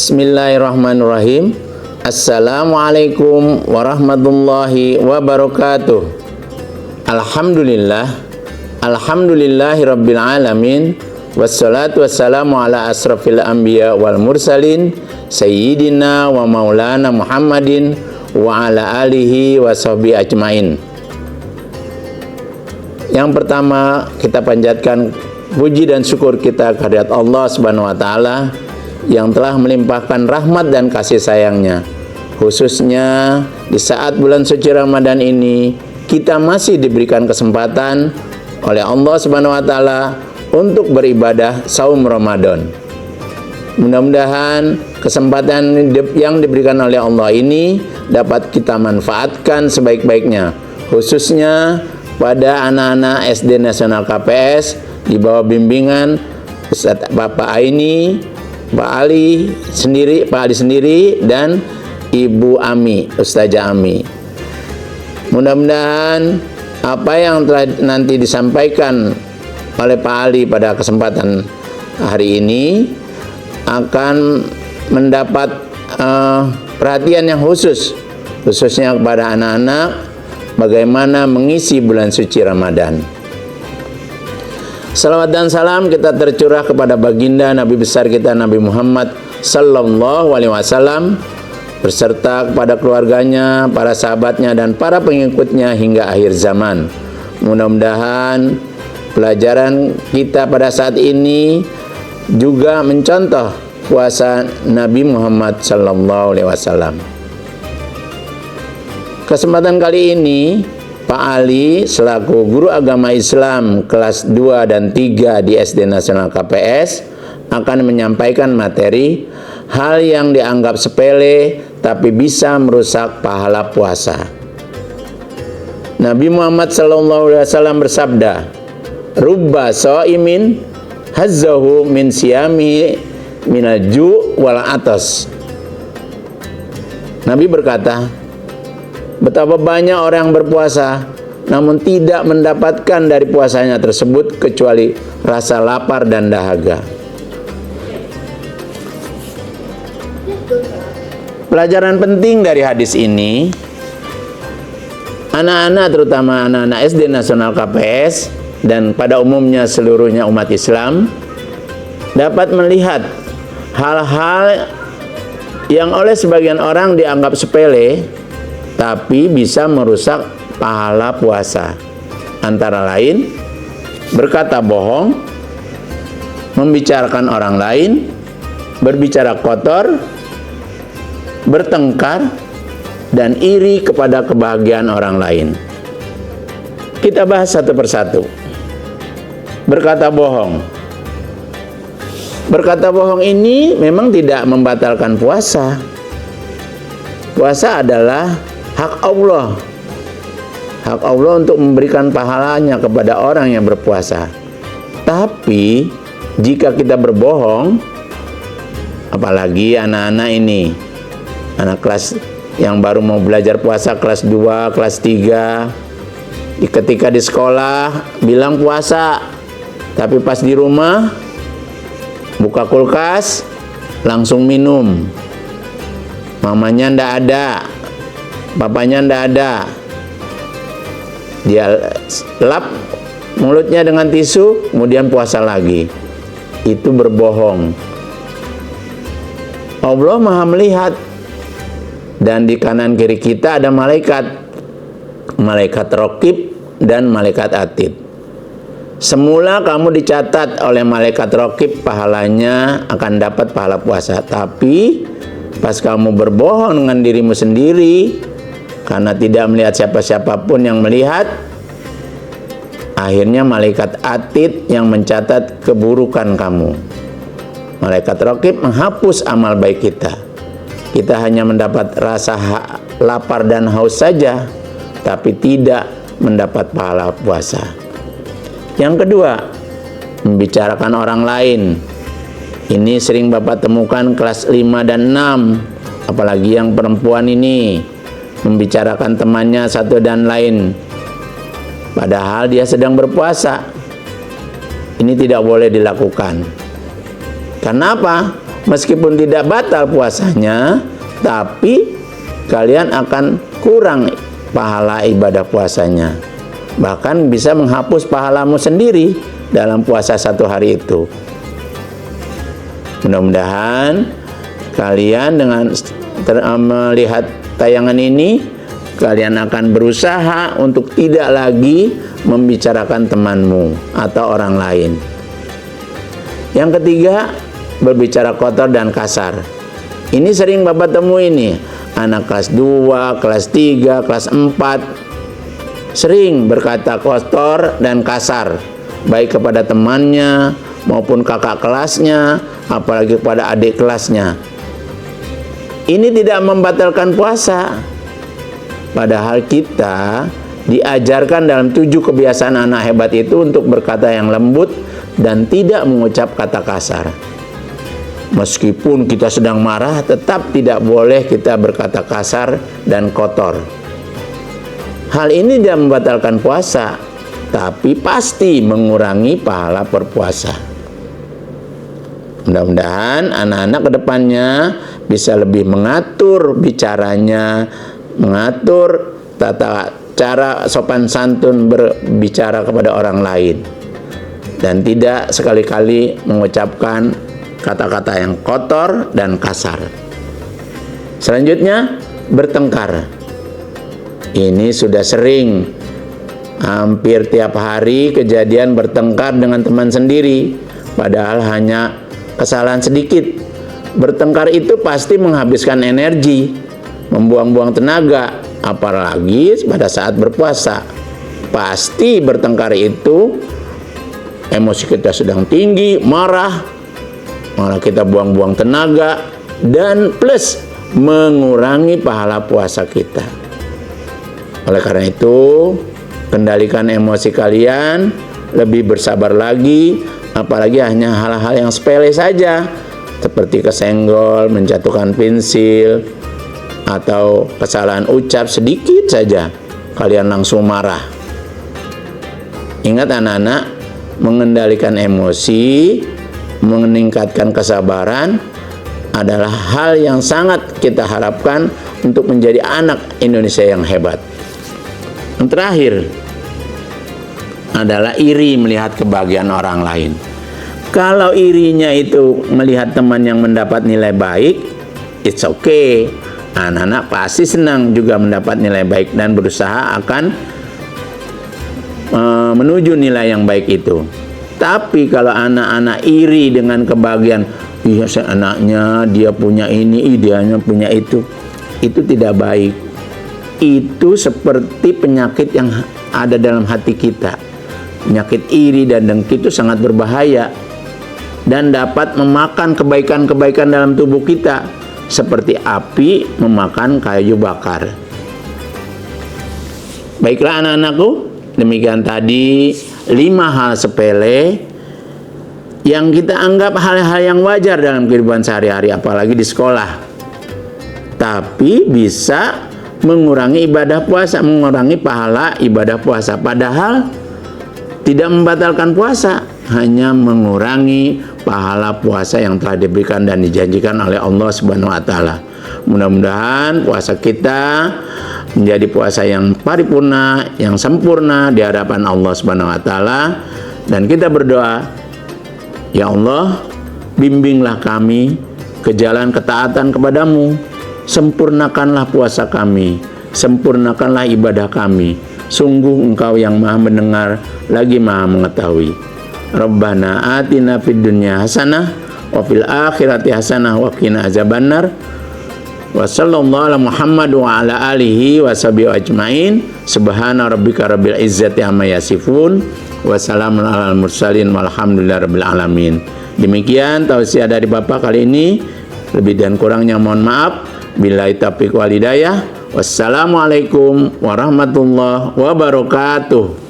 Bismillahirrahmanirrahim. Assalamualaikum warahmatullahi wabarakatuh. Alhamdulillahirabbil alamin. Wassalatu wassalamu ala asrafil anbiya wal mursalin sayyidina wa maulana Muhammadin wa ala alihi wa sahbihi ajmain. Yang pertama, kita panjatkan puji dan syukur kita kehadirat Allah Subhanahu wa taala yang telah melimpahkan rahmat dan kasih sayangnya. Khususnya di saat bulan suci Ramadan ini, kita masih diberikan kesempatan oleh Allah Subhanahu wa taala untuk beribadah saum Ramadan. Mudah-mudahan kesempatan yang diberikan oleh Allah ini dapat kita manfaatkan sebaik-baiknya, khususnya pada anak-anak SD Nasional KPS di bawah bimbingan Ustaz Bapak Aini, Pak Ali sendiri dan Ibu Ami, Ustazah Ami. Mudah-mudahan apa yang telah nanti disampaikan oleh Pak Ali pada kesempatan hari ini akan mendapat perhatian yang khususnya kepada anak-anak bagaimana mengisi bulan suci Ramadan. Salawat dan salam kita tercurah kepada baginda Nabi besar kita Nabi Muhammad sallallahu alaihi wasallam beserta kepada keluarganya, para sahabatnya dan para pengikutnya hingga akhir zaman. Mudah-mudahan pelajaran kita pada saat ini juga mencontoh puasa Nabi Muhammad sallallahu alaihi wasallam. Kesempatan kali ini Pak Ali selaku guru agama Islam kelas 2 dan 3 di SD Nasional KPS akan menyampaikan materi hal yang dianggap sepele tapi bisa merusak pahala puasa. Nabi Muhammad SAW bersabda, "Rubba shaimin hazzahu min siyami minal ju' wal atas." Nabi berkata, betapa banyak orang berpuasa namun tidak mendapatkan dari puasanya tersebut kecuali rasa lapar dan dahaga. Pelajaran penting dari hadis ini, anak-anak terutama anak-anak SD Nasional KPS dan pada umumnya seluruhnya umat Islam dapat melihat hal-hal yang oleh sebagian orang dianggap sepele tapi bisa merusak pahala puasa. Antara lain, berkata bohong, membicarakan orang lain, berbicara kotor, bertengkar, dan iri kepada kebahagiaan orang lain. Kita bahas satu persatu. Berkata bohong. Berkata bohong ini memang tidak membatalkan puasa. Puasa adalah hak Allah. Hak Allah untuk memberikan pahalanya kepada orang yang berpuasa. Tapi jika kita berbohong, apalagi anak-anak ini, anak kelas yang baru mau belajar puasa kelas 2, kelas 3, ketika di sekolah bilang puasa, tapi pas di rumah buka kulkas langsung minum. Mamanya ndak ada, papanya ndak ada. Dia lap mulutnya dengan tisu, kemudian puasa lagi. Itu berbohong. Allah Maha melihat. Dan di kanan kiri kita ada malaikat. Malaikat Raqib dan malaikat Atid. Semula kamu dicatat oleh malaikat Raqib, pahalanya akan dapat pahala puasa. Tapi pas kamu berbohong dengan dirimu sendiri karena tidak melihat siapa-siapa pun yang melihat, akhirnya malaikat Atid yang mencatat keburukan kamu. Malaikat Raqib menghapus amal baik kita. Kita hanya mendapat rasa lapar dan haus saja, tapi tidak mendapat pahala puasa. Yang kedua, membicarakan orang lain. Ini sering Bapak temukan kelas 5 dan 6, apalagi yang perempuan ini membicarakan temannya satu dan lain, padahal dia sedang berpuasa. Ini tidak boleh dilakukan. Karena apa? Meskipun tidak batal puasanya, tapi kalian akan kurang pahala ibadah puasanya. Bahkan bisa menghapus pahalamu sendiri dalam puasa 1 hari itu. Mudah-mudahan kalian dengan melihat tayangan ini, kalian akan berusaha untuk tidak lagi membicarakan temanmu atau orang lain. Yang ketiga, berbicara kotor dan kasar. Ini sering Bapak temui nih, anak kelas 2, kelas 3, kelas 4 sering berkata kotor dan kasar, baik kepada temannya maupun kakak kelasnya, apalagi kepada adik kelasnya. Ini tidak membatalkan puasa. Padahal kita diajarkan dalam 7 kebiasaan anak hebat itu untuk berkata yang lembut dan tidak mengucap kata kasar. Meskipun kita sedang marah, tetap tidak boleh kita berkata kasar dan kotor. Hal ini tidak membatalkan puasa, tapi pasti mengurangi pahala berpuasa. Mudah-mudahan anak-anak kedepannya bisa lebih mengatur bicaranya, mengatur tata cara sopan santun berbicara kepada orang lain, dan tidak sekali-kali mengucapkan kata-kata yang kotor dan kasar. Selanjutnya, bertengkar. Ini sudah sering, hampir tiap hari kejadian bertengkar dengan teman sendiri, padahal hanya kesalahan sedikit. Bertengkar itu pasti menghabiskan energi, membuang-buang tenaga, apalagi pada saat berpuasa. Pasti bertengkar itu emosi kita sedang tinggi, marah, malah kita buang-buang tenaga, dan plus mengurangi pahala puasa kita. Oleh karena itu, kendalikan emosi kalian, lebih bersabar lagi, apalagi hanya hal-hal yang sepele saja, seperti kesenggol, menjatuhkan pensil, atau kesalahan ucap sedikit saja, kalian langsung marah. Ingat anak-anak, mengendalikan emosi, meningkatkan kesabaran adalah hal yang sangat kita harapkan untuk menjadi anak Indonesia yang hebat. Yang terakhir adalah iri melihat kebahagiaan orang lain. Kalau irinya itu melihat teman yang mendapat nilai baik, it's okay. Anak-anak pasti senang juga mendapat nilai baik dan berusaha akan menuju nilai yang baik itu. Tapi kalau anak-anak iri dengan kebahagiaan, iya anaknya dia punya ini, dia punya itu tidak baik. Itu seperti penyakit yang ada dalam hati kita. Penyakit iri dan dengki itu sangat berbahaya dan dapat memakan kebaikan-kebaikan dalam tubuh kita, seperti api memakan kayu bakar. Baiklah anak-anakku, demikian tadi 5 hal sepele yang kita anggap hal-hal yang wajar dalam kehidupan sehari-hari, apalagi di sekolah, tapi bisa mengurangi ibadah puasa, mengurangi pahala ibadah puasa. Padahal tidak membatalkan puasa, hanya mengurangi pahala puasa yang telah diberikan dan dijanjikan oleh Allah Subhanahu wa taala. Mudah-mudahan puasa kita menjadi puasa yang paripurna, yang sempurna di hadapan Allah Subhanahu wa taala, dan kita berdoa, ya Allah, bimbinglah kami ke jalan ketaatan kepadamu, sempurnakanlah puasa kami, sempurnakanlah ibadah kami. Sungguh Engkau yang Maha mendengar lagi Maha mengetahui. Rabbana atina fid dunya hasanah wa fil akhirati hasanah wa qina azabannar. Wa sallallahu ala Muhammad wa ala alihi wa sahbihi ajmain. Subhana rabbika rabbil izzati amma yasifun wa salamun alal mursalin walhamdulillahi rabbil alamin. Demikian tausiah dari Bapak kali ini. Lebih dan kurangnya mohon maaf. Billahi taufiq wal hidayah. Wassalamualaikum warahmatullahi wabarakatuh.